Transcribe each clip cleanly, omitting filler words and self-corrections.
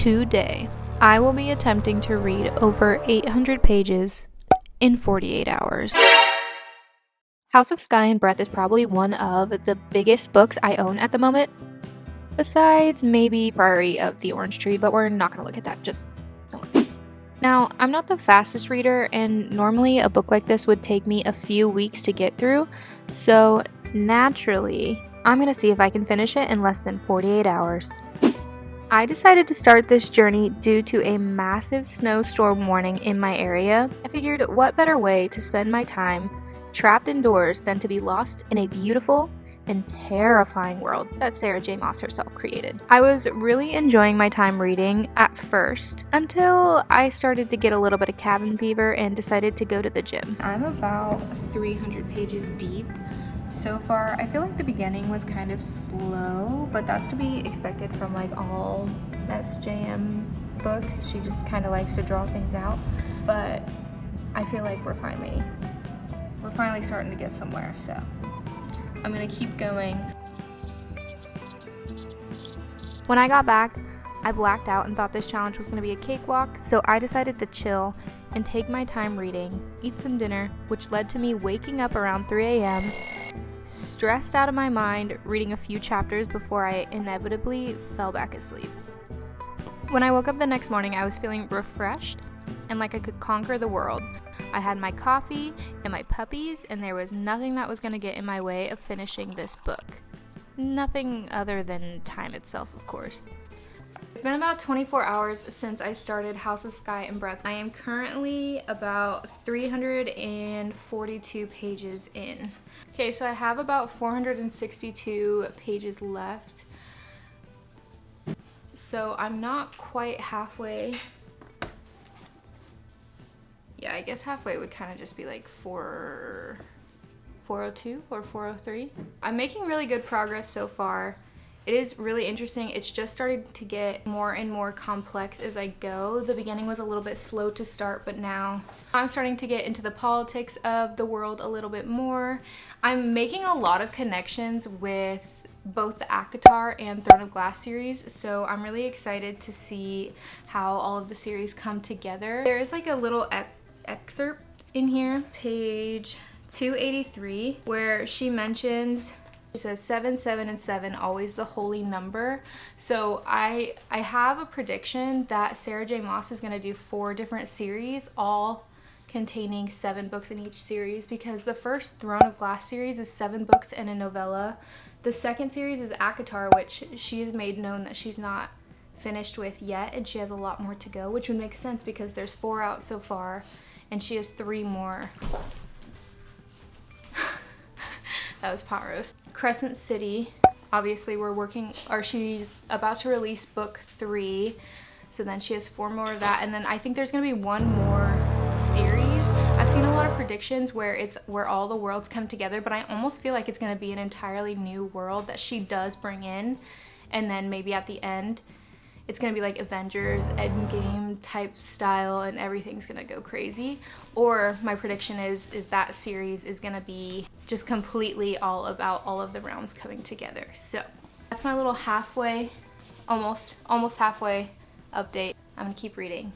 Today, I will be attempting to read over 800 pages in 48 hours. House of Sky and Breath is probably one of the biggest books I own at the moment, besides maybe Priory of the Orange Tree, but we're not going to look at that, just don't worry. Now, I'm not the fastest reader, and normally a book like this would take me a few weeks to get through, so naturally, I'm going to see if I can finish it in less than 48 hours. I decided to start this journey due to a massive snowstorm warning in my area. I figured what better way to spend my time trapped indoors than to be lost in a beautiful and terrifying world that Sarah J. Maas herself created. I was really enjoying my time reading at first until I started to get a little bit of cabin fever and decided to go to the gym. I'm about 300 pages deep so far. I feel like the beginning was kind of slow, but that's to be expected from like all SJM books. She just kind of likes to draw things out, but I feel like we're finally starting to get somewhere, so I'm gonna keep going. When I got back, I blacked out and thought this challenge was gonna be a cakewalk, so I decided to chill and take my time reading, eat some dinner, which led to me waking up around 3 a.m., stressed out of my mind, reading a few chapters before I inevitably fell back asleep. When I woke up the next morning, I was feeling refreshed and like I could conquer the world. I had my coffee and my puppies, and there was nothing that was going to get in my way of finishing this book. Nothing other than time itself, of course. It's been about 24 hours since I started House of Sky and Breath. I am currently about 342 pages in. Okay, so I have about 462 pages left. So I'm not quite halfway. Yeah, I guess halfway would kind of just be like 402 or 403. I'm making really good progress so far. It is really interesting. It's just starting to get more and more complex as I go. The beginning was a little bit slow to start, but now I'm starting to get into the politics of the world a little bit more. I'm making a lot of connections with both the ACOTAR and Throne of Glass series, so I'm really excited to see how all of the series come together. There is like a little excerpt in here, page 283, where she mentions, she says 7, 7, and 7, always the holy number. So I have a prediction that Sarah J. Maas is going to do 4 different series, all containing 7 books in each series, because the first Throne of Glass series is 7 books and a novella. The second series is ACOTAR, which she has made known that she's not finished with yet, and she has a lot more to go, which would make sense because there's 4 out so far, and she has 3 more. That was pot roast. Crescent City, obviously she's about to release book 3, so then she has 4 more of that, and then I think there's gonna be 1 more series. I've seen a lot of predictions where all the worlds come together, but I almost feel like it's gonna be an entirely new world that she does bring in, and then maybe at the end it's gonna be like Avengers Endgame type style and everything's gonna go crazy. Or my prediction is that series is gonna be just completely all about all of the realms coming together. So that's my little halfway, almost halfway update. I'm gonna keep reading.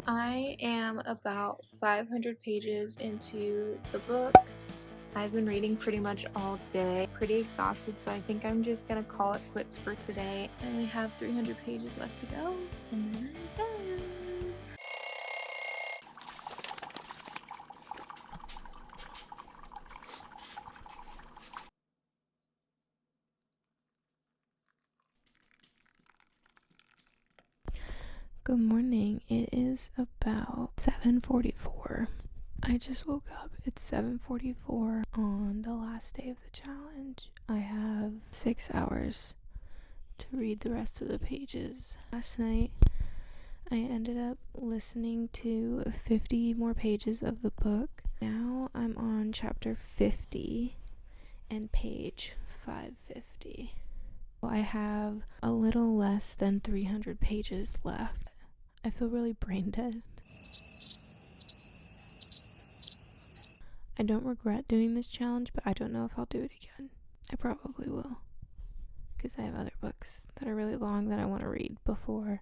I am about 500 pages into the book. I've been reading pretty much all day. Pretty exhausted, so I think I'm just gonna call it quits for today. I only have 300 pages left to go, and then I'm done. Good morning. It is about 7:44. I just woke up. It's 7:44 on the last day of the challenge. I have 6 hours to read the rest of the pages. Last night I ended up listening to 50 more pages of the book. Now I'm on chapter 50 and page 550. I have a little less than 300 pages left. I feel really brain dead. I don't regret doing this challenge, but I don't know if I'll do it again. I probably will, because I have other books that are really long that I want to read before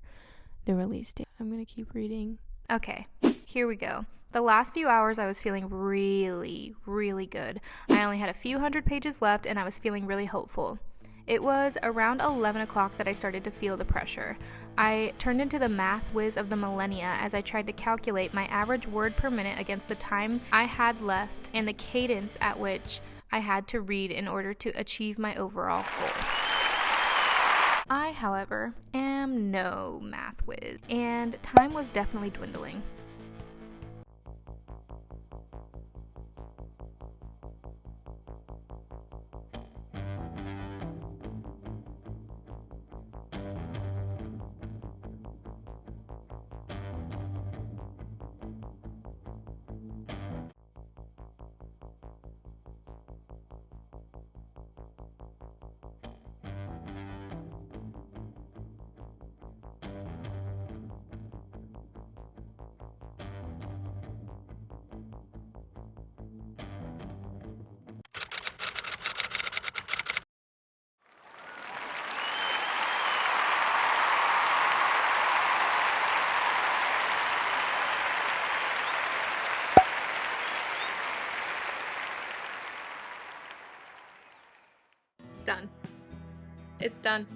the release date. I'm going to keep reading. Okay, here we go. The last few hours I was feeling really, really good. I only had a few hundred pages left and I was feeling really hopeful. It was around 11 o'clock that I started to feel the pressure. I turned into the math whiz of the millennia as I tried to calculate my average word per minute against the time I had left and the cadence at which I had to read in order to achieve my overall goal. I, however, am no math whiz, and time was definitely dwindling. Done. It's done.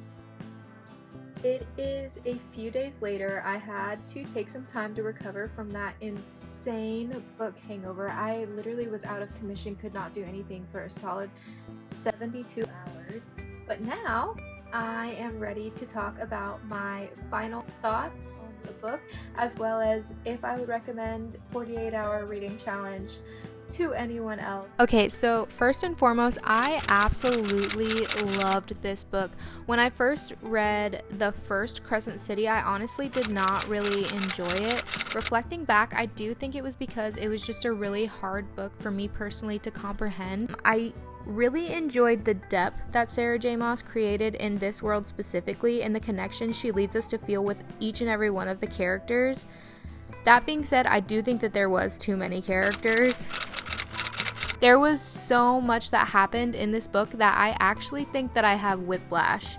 It is a few days later. I had to take some time to recover from that insane book hangover. I literally was out of commission, could not do anything for a solid 72 hours. But now I am ready to talk about my final thoughts on the book, as well as if I would recommend 48-hour reading challenge to anyone else. Okay, so first and foremost, I absolutely loved this book. When I first read the first Crescent City, I honestly did not really enjoy it. Reflecting back, I do think it was because it was just a really hard book for me personally to comprehend. I really enjoyed the depth that Sarah J. Maas created in this world specifically, and the connection she leads us to feel with each and every one of the characters. That being said, I do think that there was too many characters. There was so much that happened in this book that I actually think that I have whiplash.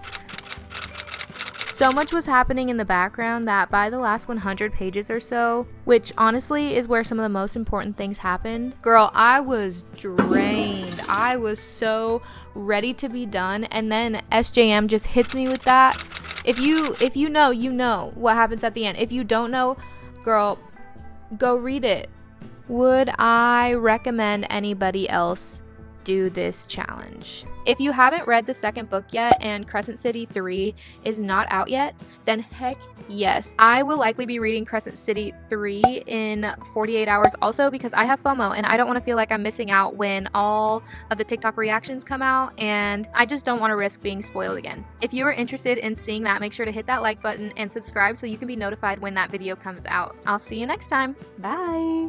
So much was happening in the background that by the last 100 pages or so, which honestly is where some of the most important things happened, girl, I was drained. I was so ready to be done, and then SJM just hits me with that. If you know, you know what happens at the end. If you don't know, girl, go read it. Would I recommend anybody else do this challenge? If you haven't read the second book yet and Crescent City 3 is not out yet, then heck yes. I will likely be reading Crescent City 3 in 48 hours also, because I have FOMO and I don't want to feel like I'm missing out when all of the TikTok reactions come out, and I just don't want to risk being spoiled again. If you are interested in seeing that, make sure to hit that like button and subscribe so you can be notified when that video comes out. I'll see you next time. Bye!